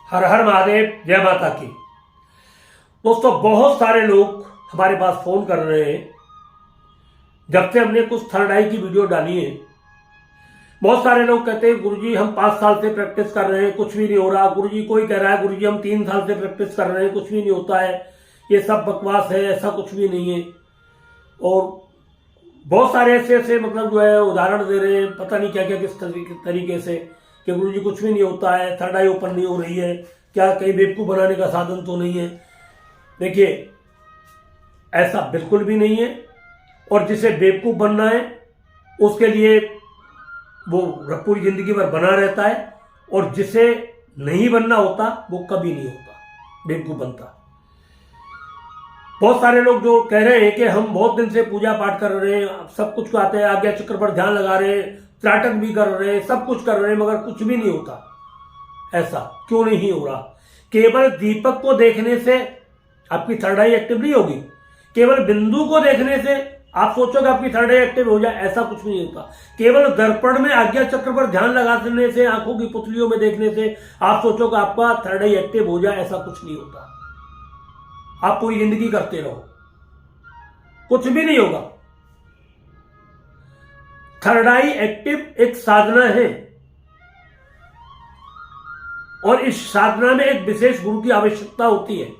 हर हर महादेव, जय माता की। दोस्तों, बहुत सारे लोग हमारे पास फोन कर रहे हैं। जब से हमने कुछ थर्ड आई की वीडियो डाली है, बहुत सारे लोग कहते हैं गुरुजी हम 5 साल से प्रैक्टिस कर रहे हैं, कुछ भी नहीं हो रहा। गुरुजी कोई कह रहा है गुरुजी हम 3 साल से प्रैक्टिस कर रहे हैं, कुछ भी नहीं होता है, ये सब बकवास है, ऐसा कुछ भी नहीं है। और बहुत सारे ऐसे ऐसे मतलब जो है उदाहरण दे रहे हैं, पता नहीं क्या क्या किस तरीके से, कि गुरुजी कुछ भी नहीं होता है, थर्ड आई ओपन नहीं हो रही है, क्या कहीं बेवकूफ बनाने का साधन तो नहीं है। देखिए, ऐसा बिल्कुल भी नहीं है। और जिसे बेवकूफ बनना है उसके लिए वो पूरी जिंदगी भर बना रहता है, और जिसे नहीं बनना होता वो कभी नहीं होता, बेवकूफ बनता। बहुत सारे लोग जो कह रहे हैं कि हम बहुत दिन से पूजा पाठ कर रहे हैं, सब कुछ आते हैं, आज्ञा चक्र पर ध्यान लगा रहे हैं, त्राटक भी कर रहे हैं, सब कुछ कर रहे हैं, मगर कुछ भी नहीं होता। ऐसा क्यों नहीं हो रहा? केवल दीपक को देखने से आपकी थर्ड आई एक्टिव नहीं होगी। केवल बिंदु को देखने से आप सोचोगे आपकी थर्ड आई एक्टिव हो जाए, ऐसा कुछ नहीं होता। केवल दर्पण में आज्ञा चक्र पर ध्यान लगाने से, आंखों की पुतलियों में देखने से आप सोचोगे आपका थर्ड आई एक्टिव हो जाए, ऐसा कुछ नहीं होता। आप पूरी जिंदगी करते रहो, कुछ भी नहीं होगा। थर्ड आई एक्टिव एक साधना है, और इस साधना में एक विशेष गुरु की आवश्यकता होती है,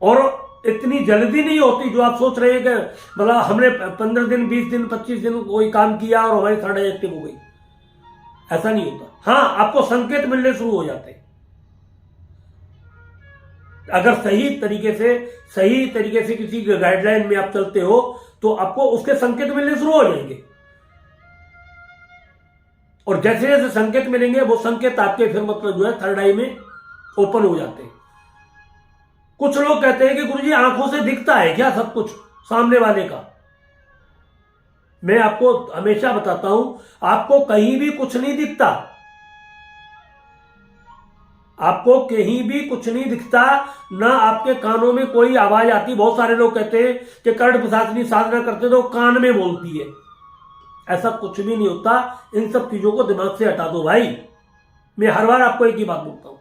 और इतनी जल्दी नहीं होती जो आप सोच रहे हैं कि मतलब हमने 15 दिन 20 दिन 25 दिन कोई काम किया और हमारी थर्ड आई एक्टिव हो गई। ऐसा नहीं होता। हाँ, आपको संकेत मिलने शुरू हो जाते हैं। अगर सही तरीके से किसी गाइडलाइन में आप चलते हो तो आपको उसके संकेत मिलने शुरू हो जाएंगे, और जैसे जैसे संकेत मिलेंगे वो संकेत आपके फिर मतलब जो है थर्ड आई में ओपन हो जाते हैं। कुछ लोग कहते हैं कि गुरुजी आंखों से दिखता है क्या सब कुछ सामने वाले का? मैं आपको हमेशा बताता हूं, आपको कहीं भी कुछ नहीं दिखता। आपको कहीं भी कुछ नहीं दिखता, ना आपके कानों में कोई आवाज आती। बहुत सारे लोग कहते हैं कि कर्ण पिशाचिनी साधना करते तो कान में बोलती है। ऐसा कुछ भी नहीं होता। इन सब चीजों को दिमाग से हटा दो भाई। मैं हर बार आपको एक ही बात बोलता हूं।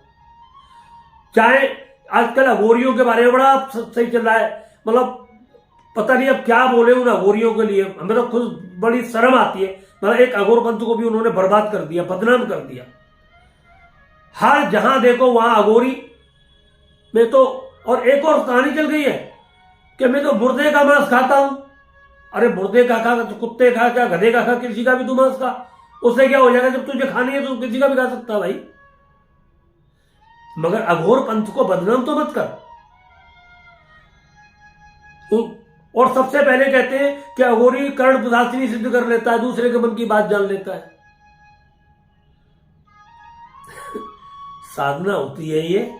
चाहे आजकल अघोरियों के बारे में बड़ा सही चल रहा है, मतलब पता नहीं अब क्या बोले उन अघोरियों के लिए। हमें तो खुद बड़ी शर्म आती है। मतलब एक अघोर पंथ को भी उन्होंने बर्बाद कर दिया, बदनाम कर दिया। हर जहां देखो वहां अघोरी में तो। और एक और कहानी चल गई है कि मैं तो मुर्दे का मांस खाता हूं। अरे मुर्दे का खा तो कुत्ते खा, क्या गधे का खा, किसी का भी तू मांस खा, उससे क्या हो जाएगा? जब तुझे खानी है तो किसी का भी खा सकता भाई। मगर अघोर पंथ को बदनाम तो मत कर। और सबसे पहले कहते हैं कि अघोरी कर्ण पिशाचिनी सिद्ध कर लेता है, दूसरे के मन की बात जान लेता है। साधना होती है ये,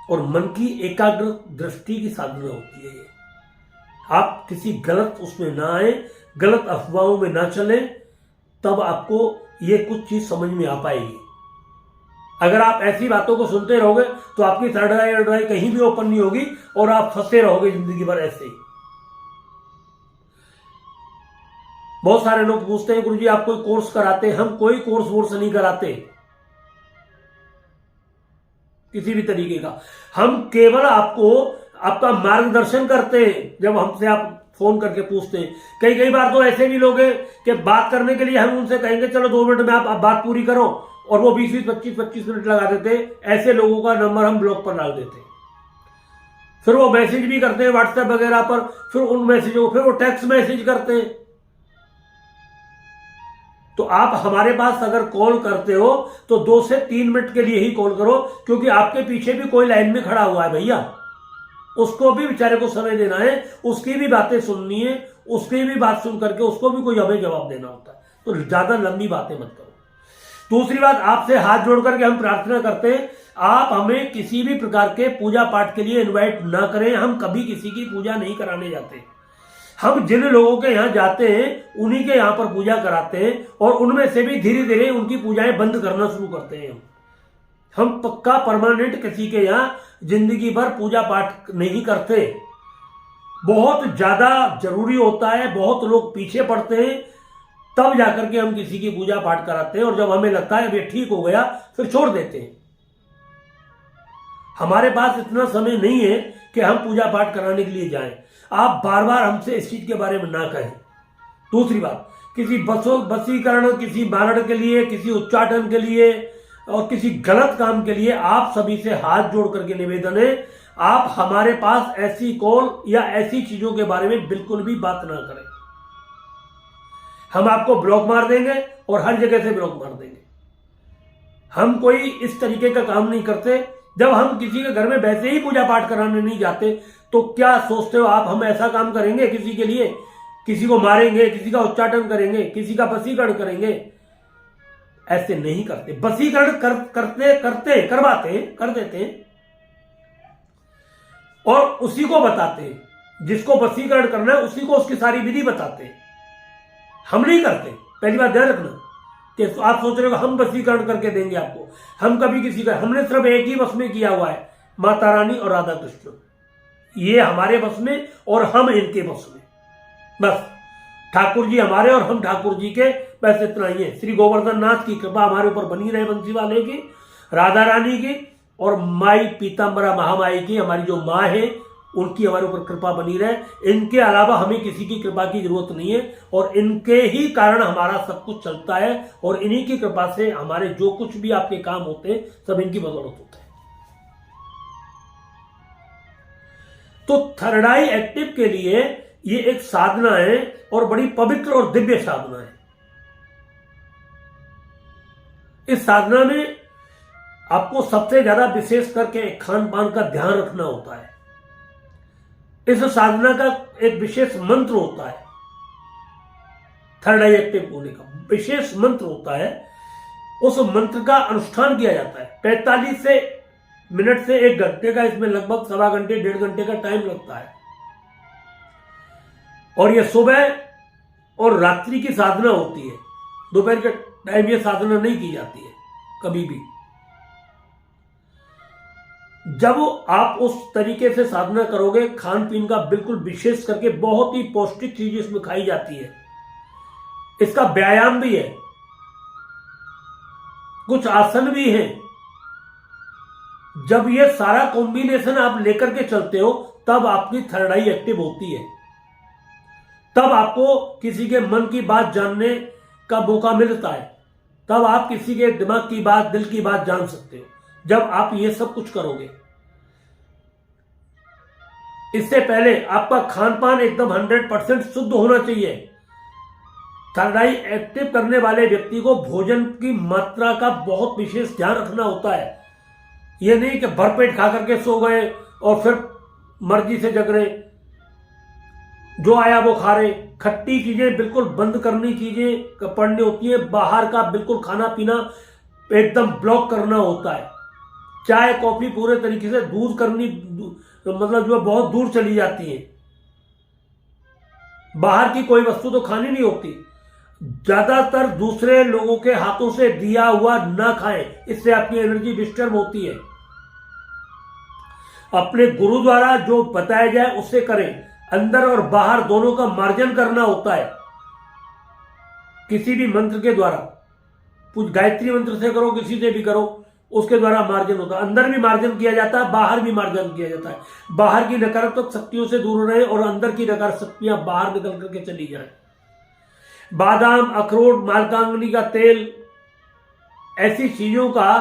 और मन की एकाग्र दृष्टि की साधना होती है ये। आप किसी गलत उसमें ना आए, गलत अफवाहों में ना चले, तब आपको ये कुछ चीज समझ में आ पाएगी। अगर आप ऐसी बातों को सुनते रहोगे तो आपकी थर्ड आई कहीं भी ओपन नहीं होगी, और आप फंसे रहोगे जिंदगी भर ऐसे ही। बहुत सारे लोग पूछते हैं गुरुजी आप कोई कोर्स कराते हैं? हम कोई कोर्स नहीं कराते किसी भी तरीके का। हम केवल आपको आपका मार्गदर्शन करते हैं। जब हमसे आप फोन करके पूछते हैं, कई बार तो ऐसे भी लोग हैं कि बात करने के लिए हम उनसे कहेंगे चलो 2 मिनट में आप बात पूरी करो, और वो 20 25 मिनट लगा देते। ऐसे लोगों का नंबर हम ब्लॉक पर डाल देते हैं। फिर वो मैसेज भी करते हैं व्हाट्सएप वगैरह पर, फिर उन मैसेजों फिर वो टेक्स्ट मैसेज करते हैं। तो आप हमारे पास अगर कॉल करते हो तो 2 से 3 मिनट के लिए ही कॉल करो, क्योंकि आपके पीछे भी कोई लाइन में खड़ा हुआ है भैया। उसको भी बेचारे को समय देना है, उसकी भी बातें सुननी है, उसकी भी बात सुन करके उसको भी कोई हमें जवाब देना होता है। तो ज्यादा लंबी बातें मत करो। दूसरी बात, आपसे हाथ जोड़ करके हम प्रार्थना करते हैं, आप हमें किसी भी प्रकार के पूजा पाठ के लिए इनवाइट ना करें। हम कभी किसी की पूजा नहीं कराने जाते। हम जिन लोगों के यहां जाते हैं उन्हीं के यहां पर पूजा कराते हैं, और उनमें से भी धीरे धीरे उनकी पूजाएं बंद करना शुरू करते हैं। हम पक्का परमानेंट किसी के यहां जिंदगी भर पूजा पाठ नहीं करते। बहुत ज्यादा जरूरी होता है, बहुत लोग पीछे पड़ते हैं, तब जाकर के हम किसी की पूजा पाठ कराते हैं, और जब हमें लगता है अब ये ठीक हो गया फिर छोड़ देते हैं। हमारे पास इतना समय नहीं है कि हम पूजा पाठ कराने के लिए जाएं। आप बार बार हमसे इस चीज के बारे में ना कहें। दूसरी बात, किसी वशीकरण, किसी मारण के लिए, किसी उच्चाटन के लिए और किसी गलत काम के लिए आप सभी से हाथ जोड़ करके निवेदन है, आप हमारे पास ऐसी कॉल या ऐसी चीजों के बारे में बिल्कुल भी बात ना करें। हम आपको ब्लॉक मार देंगे और हर जगह से ब्लॉक मार देंगे। हम कोई इस तरीके का काम नहीं करते। जब हम किसी के घर में वैसे ही पूजा पाठ कराने नहीं जाते तो क्या सोचते हो आप हम ऐसा काम करेंगे किसी के लिए? किसी को मारेंगे, किसी का उच्चाटन करेंगे, किसी का वशीकरण करेंगे? ऐसे नहीं करते। वशीकरण करवाते कर देते हैं और उसी को बताते हैं। जिसको वशीकरण करना है उसी को उसकी सारी विधि बताते हैं। हम नहीं करते। पहली बात ध्यान रखना कि आप सोच रहे हो हम वशीकरण करके देंगे आपको। हम कभी किसी का, हमने सिर्फ एक ही बस में किया हुआ है, माता रानी और राधा कृष्ण। ये हमारे बस में और हम इनके बस में। बस ठाकुर जी हमारे और हम ठाकुर जी के, बस इतना ही है। श्री गोवर्धन नाथ की कृपा हमारे ऊपर बनी रहे, बंसी वाले की, राधा रानी की और माई पीताम्बरा महामाई की, हमारी जो माँ है उनकी हमारे ऊपर कृपा बनी रहे। इनके अलावा हमें किसी की कृपा की जरूरत नहीं है और इनके ही कारण हमारा सब कुछ चलता है और इन्हीं की कृपा से हमारे जो कुछ भी आपके काम होते हैं सब इनकी बदौलत होते हैं। तो थर्ड आई एक्टिव के लिए ये एक साधना है और बड़ी पवित्र और दिव्य साधना है। इस साधना में आपको सबसे ज्यादा विशेष करके खान पान का ध्यान रखना होता है। इस साधना का एक विशेष मंत्र होता है। थर्ड आई एक्टिव होने का विशेष मंत्र होता है। उस मंत्र का अनुष्ठान किया जाता है। 45 मिनट से 1 घंटे का, इसमें लगभग सवा घंटे 1.5 घंटे का टाइम लगता है। और यह सुबह और रात्रि की साधना होती है। दोपहर के टाइम यह साधना नहीं की जाती है कभी भी। जब आप उस तरीके से साधना करोगे, खान पीन का बिल्कुल विशेष करके बहुत ही पौष्टिक चीज इसमें खाई जाती है। इसका व्यायाम भी है, कुछ आसन भी हैं। जब ये सारा कॉम्बिनेशन आप लेकर के चलते हो तब आपकी थर्ड आई एक्टिव होती है। तब आपको किसी के मन की बात जानने का मौका मिलता है। तब आप किसी के दिमाग की बात, दिल की बात जान सकते हो जब आप ये सब कुछ करोगे। इससे पहले आपका खान पान एकदम 100% शुद्ध होना चाहिए। थर्ड आई एक्टिव करने वाले व्यक्ति को भोजन की मात्रा का बहुत विशेष ध्यान रखना होता है। यह नहीं कि भरपेट खा करके सो गए और फिर मर्जी से जग रहे, जो आया वो खा रहे। खट्टी चीजें बिल्कुल बंद करनी, चीजें पड़नी होती है। बाहर का बिल्कुल खाना पीना एकदम ब्लॉक करना होता है। चाय कॉफी पूरे तरीके से दूर करनी, मतलब जो बहुत दूर चली जाती है। बाहर की कोई वस्तु तो खानी नहीं होती। ज्यादातर दूसरे लोगों के हाथों से दिया हुआ ना खाएं, इससे आपकी एनर्जी डिस्टर्ब होती है। अपने गुरु द्वारा जो बताया जाए उससे करें। अंदर और बाहर दोनों का मार्जन करना होता है। किसी भी मंत्र के द्वारा, कुछ गायत्री मंत्र से करो, किसी से भी करो, उसके द्वारा मार्जन होता है। अंदर भी मार्जन किया जाता है, बाहर भी मार्जन किया जाता है। बाहर की नकारात्मक शक्तियों से दूर रहे और अंदर की नकारात्मक शक्तियां बाहर निकल करके चली जाए। बादाम, अखरोट, मालकांगनी का तेल, ऐसी चीजों का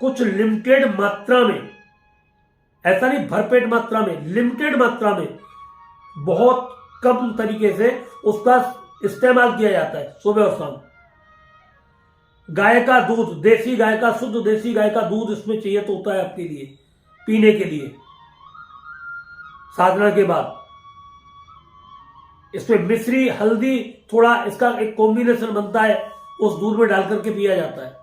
कुछ लिमिटेड मात्रा में, ऐसा नहीं भरपेट मात्रा में, लिमिटेड मात्रा में, बहुत कम तरीके से उसका इस्तेमाल किया जाता है सुबह और शाम। गाय का दूध, देसी गाय का, शुद्ध देसी गाय का दूध इसमें चाहिए तो होता है आपके लिए पीने के लिए साधना के बाद। इसमें मिश्री, हल्दी, थोड़ा इसका एक कॉम्बिनेशन बनता है, उस दूध में डाल करके पिया जाता है।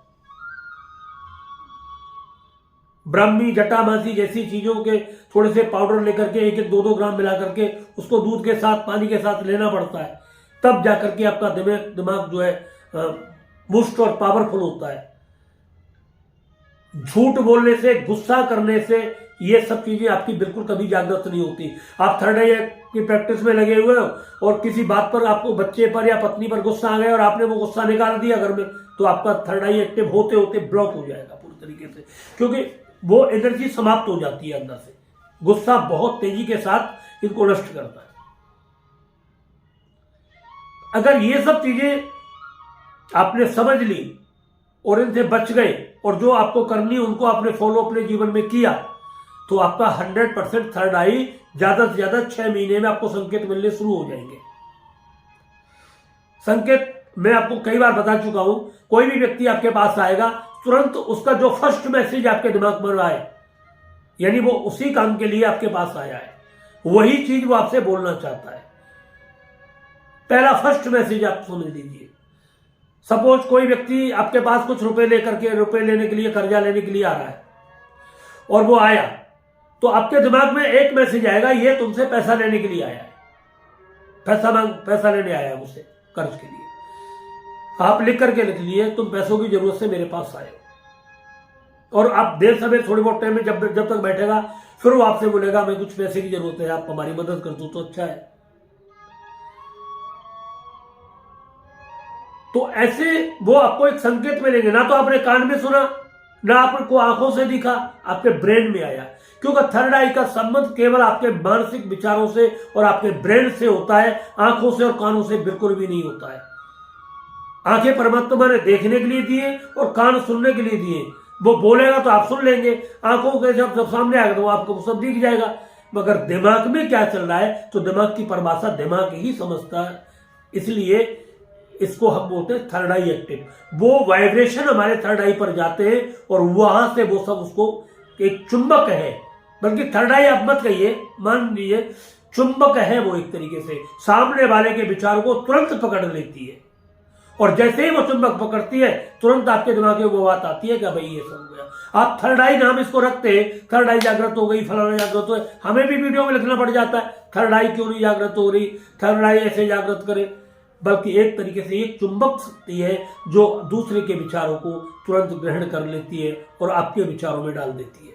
ब्राह्मी, जटामासी जैसी चीजों के थोड़े से पाउडर लेकर के 1-2 ग्राम मिला करके उसको दूध के साथ, पानी के साथ लेना पड़ता है। तब जाकर के आपका दिमाग जो है बूस्ट और पावरफुल होता है। झूठ बोलने से, गुस्सा करने से ये सब चीजें आपकी बिल्कुल कभी जागृत नहीं होती। आप थर्ड आई की प्रैक्टिस में लगे हुए हो और किसी बात पर आपको बच्चे पर या पत्नी पर गुस्सा आ गया और आपने वो गुस्सा निकाल दिया घर में, तो आपका थर्ड आई एक्टिव होते होते ब्लॉक हो जाएगा पूरी तरीके से, क्योंकि वो एनर्जी समाप्त हो जाती है अंदर से। गुस्सा बहुत तेजी के साथ इनको नष्ट करता है। अगर ये सब चीजें आपने समझ ली और इनसे बच गए और जो आपको करनी उनको आपने फॉलो अपने जीवन में किया, तो आपका 100% थर्ड आई ज्यादा से ज्यादा 6 महीने में आपको संकेत मिलने शुरू हो जाएंगे। संकेत मैं आपको कई बार बता चुका हूं, कोई भी व्यक्ति आपके पास आएगा, तुरंत उसका जो फर्स्ट मैसेज आपके दिमाग में आए, यानी वो उसी काम के लिए आपके पास आया है, वही चीज वो आपसे बोलना चाहता है। पहला फर्स्ट मैसेज आप समझ लीजिए। सपोज कोई व्यक्ति आपके पास कुछ रुपए लेने के लिए, कर्जा लेने के लिए आ रहा है और वो आया, तो आपके दिमाग में एक मैसेज आएगा, ये तुमसे पैसा लेने के लिए आया है, पैसा लेने आया है मुझसे कर्ज के लिए। आप लिख करके लिख लिए, तुम पैसों की जरूरत से मेरे पास आए हो। और आप देर सवेर थोड़ी बहुत टाइम में जब तक बैठेगा, फिर वो आपसे बोलेगा मैं कुछ पैसे की जरूरत है, आप हमारी मदद कर दो तो अच्छा है। तो ऐसे वो आपको एक संकेत मिलेंगे, ना तो आपने कान में सुना, ना आपको आंखों से दिखा, आपके ब्रेन में आया। क्योंकि थर्ड आई का संबंध केवल आपके मानसिक विचारों से और आपके ब्रेन से होता है, आंखों से और कानों से बिल्कुल भी नहीं होता है। आंखें परमात्मा ने देखने के लिए दिए और कान सुनने के लिए दिए। वो बोलेगा तो आप सुन लेंगे, आंखों के जब सामने आएगा तो आपको सब दिख जाएगा। मगर दिमाग में क्या चल रहा है, तो दिमाग की परिभाषा दिमाग ही समझता है। इसलिए इसको हम बोलते हैं थर्ड आई एक्टिव। वो वाइब्रेशन हमारे थर्ड आई पर जाते हैं और वहां से वो सब उसको एक चुंबक है, बल्कि थर्ड आई आप मत कहिए, मान लीजिए चुंबक है वो, एक तरीके से सामने वाले के विचार को तुरंत पकड़ लेती है। और जैसे ही वो चुंबक पकड़ती है, तुरंत आपके दिमाग में वो बात आती है कि भाई ये सब हो गया। आप थर्ड आई नाम इसको रखते हैं, थर्ड आई जागृत हो गई, फलाना जागृत हो गई, हमें भी वीडियो में लिखना पड़ जाता है थर्ड आई क्यों नहीं जागृत हो रही, थर्ड आई ऐसे जागृत करे। बल्कि एक तरीके से एक चुंबक शक्ति है जो दूसरे के विचारों को तुरंत ग्रहण कर लेती है और आपके विचारों में डाल देती है।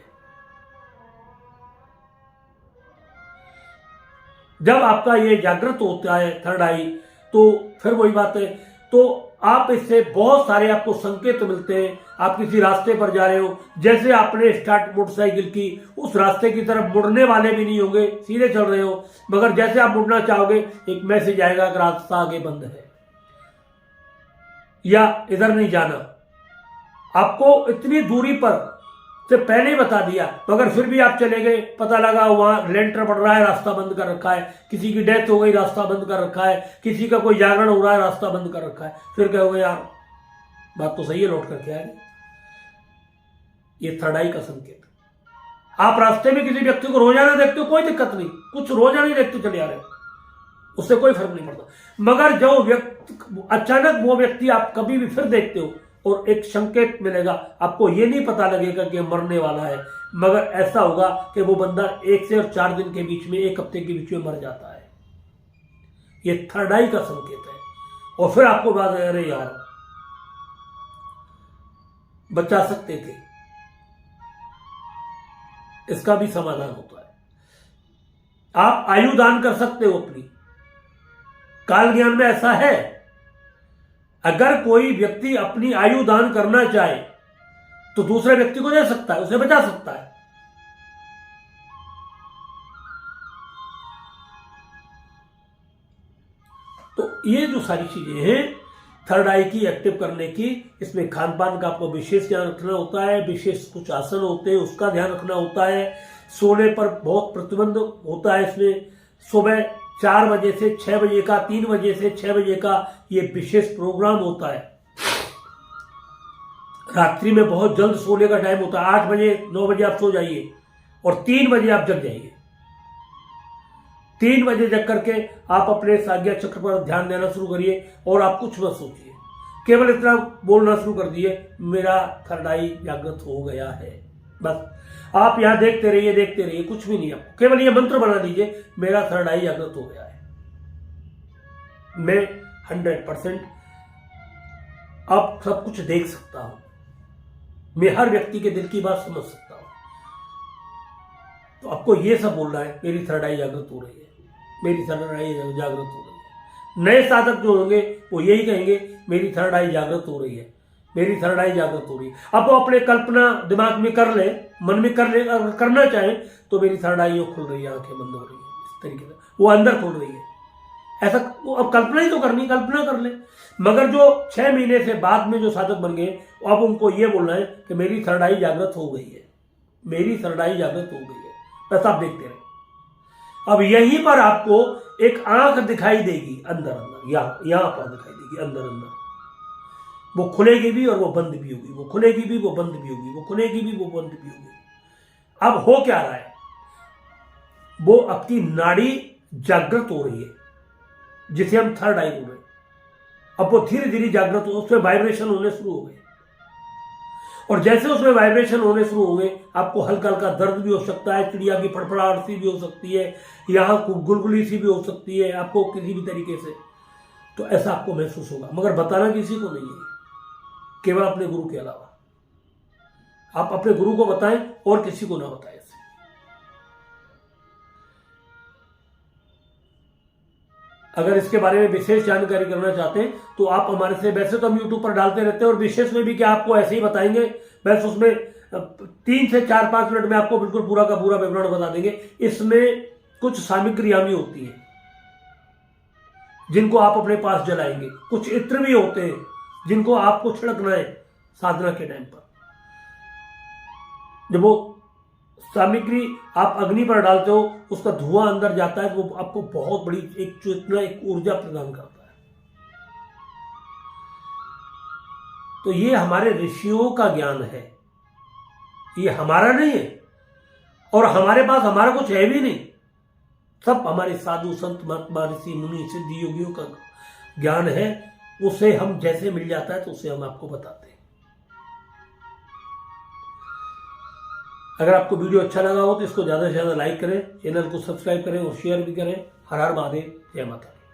जब आपका ये जागृत होता है थर्ड आई, तो फिर वही बात है, तो आप इससे बहुत सारे आपको संकेत मिलते हैं। आप किसी रास्ते पर जा रहे हो, जैसे आपने स्टार्ट मोटरसाइकिल की, उस रास्ते की तरफ मुड़ने वाले भी नहीं होंगे, सीधे चल रहे हो, मगर जैसे आप मुड़ना चाहोगे एक मैसेज आएगा कि रास्ता आगे बंद है या इधर नहीं जाना। आपको इतनी दूरी पर से पहले ही बता दिया, मगर फिर भी आप चले गए, पता लगा वहां लेंटर पड़ रहा है, रास्ता बंद कर रखा है, किसी की डेथ हो गई, रास्ता बंद कर रखा है, किसी का कोई जागरण हो रहा है, रास्ता बंद कर रखा है। फिर कहोगे यार बात तो सही है, लौट करके आए। ये थर्ड आई का संकेत। आप रास्ते में किसी व्यक्ति को रोजाना देखते हो, कोई दिक्कत नहीं, कुछ रोजाना ही देखते चले आ रहे, उससे कोई फर्क नहीं पड़ता। मगर जो व्यक्ति अचानक वो व्यक्ति आप कभी भी फिर देखते हो और एक संकेत मिलेगा, आपको ये नहीं पता लगेगा कि मरने वाला है, मगर ऐसा होगा कि वो बंदा 1 से 4 दिन के बीच में, 1 हफ्ते के बीच में मर जाता है। ये थर्ड आई का संकेत है। और फिर आपको बात, अरे यार बचा सकते थे, इसका भी समाधान होता है। आप आयु दान कर सकते हो अपनी। काल ज्ञान में ऐसा है, अगर कोई व्यक्ति अपनी आयु दान करना चाहे तो दूसरे व्यक्ति को दे सकता है, उसे बचा सकता है। तो ये जो सारी चीजें हैं थर्ड आई की एक्टिव करने की, इसमें खान पान का आपको विशेष ध्यान रखना होता है, विशेष कुछ आसन होते हैं उसका ध्यान रखना होता है। सोने पर बहुत प्रतिबंध होता है इसमें। सुबह 4 बजे से 6 बजे का, 3 बजे से 6 बजे का ये विशेष प्रोग्राम होता है। रात्रि में बहुत जल्द सोने का टाइम होता है, 8 बजे 9 बजे आप सो जाइए और 3 बजे आप जग जाइए। 3 बजे जग करके आप अपने साग्या चक्र पर ध्यान देना शुरू करिए और आप कुछ मत सोचिए, केवल इतना बोलना शुरू कर दिए, मेरा थर्ड आई जागृत हो गया है। बस आप यहां देखते रहिए, कुछ भी नहीं, आपको केवल ये मंत्र बना लीजिए, मेरा थर्ड आई जागृत हो गया है। मैं 100% अब सब कुछ देख सकता हूं, मैं हर व्यक्ति के दिल की बात समझ सकता हूं। तो आपको ये सब बोलना है, मेरी थर्ड आई जागृत हो रही है, मेरी थर्ड आई जागृत हो रही है। नए साधक जो होंगे वो यही कहेंगे मेरी थर्ड आई जागृत हो रही है, मेरी थर्ड आई जागृत हो रही है। अब वो अपने कल्पना दिमाग में कर ले, मन में कर ले, अगर करना चाहे तो मेरी थर्ड आई खुल रही है, आंखें बंद हो रही है, इस तरीके से वो अंदर खुल रही है। ऐसा वो अब कल्पना ही तो करनी, कल्पना कर ले। मगर जो 6 महीने से बाद में जो साधक बन गए, अब उनको ये बोलना है कि मेरी थर्ड आई जागृत हो गई है, मेरी थर्ड आई जागृत हो गई है, बस आप देखते रहे। अब यहीं पर आपको एक आंख दिखाई देगी अंदर अंदर, यहां पर दिखाई देगी अंदर अंदर, वो खुलेगी भी और वो बंद भी होगी, वो खुलेगी भी, वो बंद भी होगी, वो खुलेगी भी, वो बंद भी होगी। अब हो क्या रहा है, वो आपकी नाड़ी जागृत हो रही है, जिसे हम थर्ड आई बोल रहे हैं। अब वो धीरे धीरे जागृत हो, उसमें वाइब्रेशन होने शुरू हो गए, और जैसे उसमें वाइब्रेशन होने शुरू हो गए, आपको हल्का हल्का दर्द भी हो सकता है, चिड़िया की फड़फड़ाहट सी भी हो सकती है, यहाँ गुलगुली सी भी हो सकती है, आपको किसी भी तरीके से, तो ऐसा आपको महसूस होगा। मगर बताना किसी को नहीं है, केवल अपने गुरु के अलावा। आप अपने गुरु को बताएं और किसी को ना बताएं। अगर इसके बारे में विशेष जानकारी करना चाहते हैं तो आप हमारे से, वैसे तो हम यूट्यूब पर डालते रहते हैं, और विशेष में भी क्या आपको ऐसे ही बताएंगे, बस उसमें 3 से 4-5 मिनट में आपको बिल्कुल पूरा का पूरा विवरण बता देंगे। इसमें कुछ सामग्रियां भी होती हैं जिनको आप अपने पास जलाएंगे, कुछ इत्र भी होते हैं जिनको आपको छिड़कना है साधना के टाइम पर। जब वो सामग्री आप अग्नि पर डालते हो, उसका धुआं अंदर जाता है, तो वो आपको बहुत बड़ी एक चेतना, एक ऊर्जा प्रदान करता है। तो ये हमारे ऋषियों का ज्ञान है, ये हमारा नहीं है, और हमारे पास हमारा कुछ है भी नहीं। सब हमारे साधु संत महात्मा ऋषि मुनि सिद्धि योगियों का ज्ञान है, उसे हम जैसे मिल जाता है तो उसे हम आपको बताते हैं। अगर आपको वीडियो अच्छा लगा हो तो इसको ज़्यादा से ज़्यादा लाइक करें, चैनल को सब्सक्राइब करें और शेयर भी करें। हर हर महादेव, जय माता दी।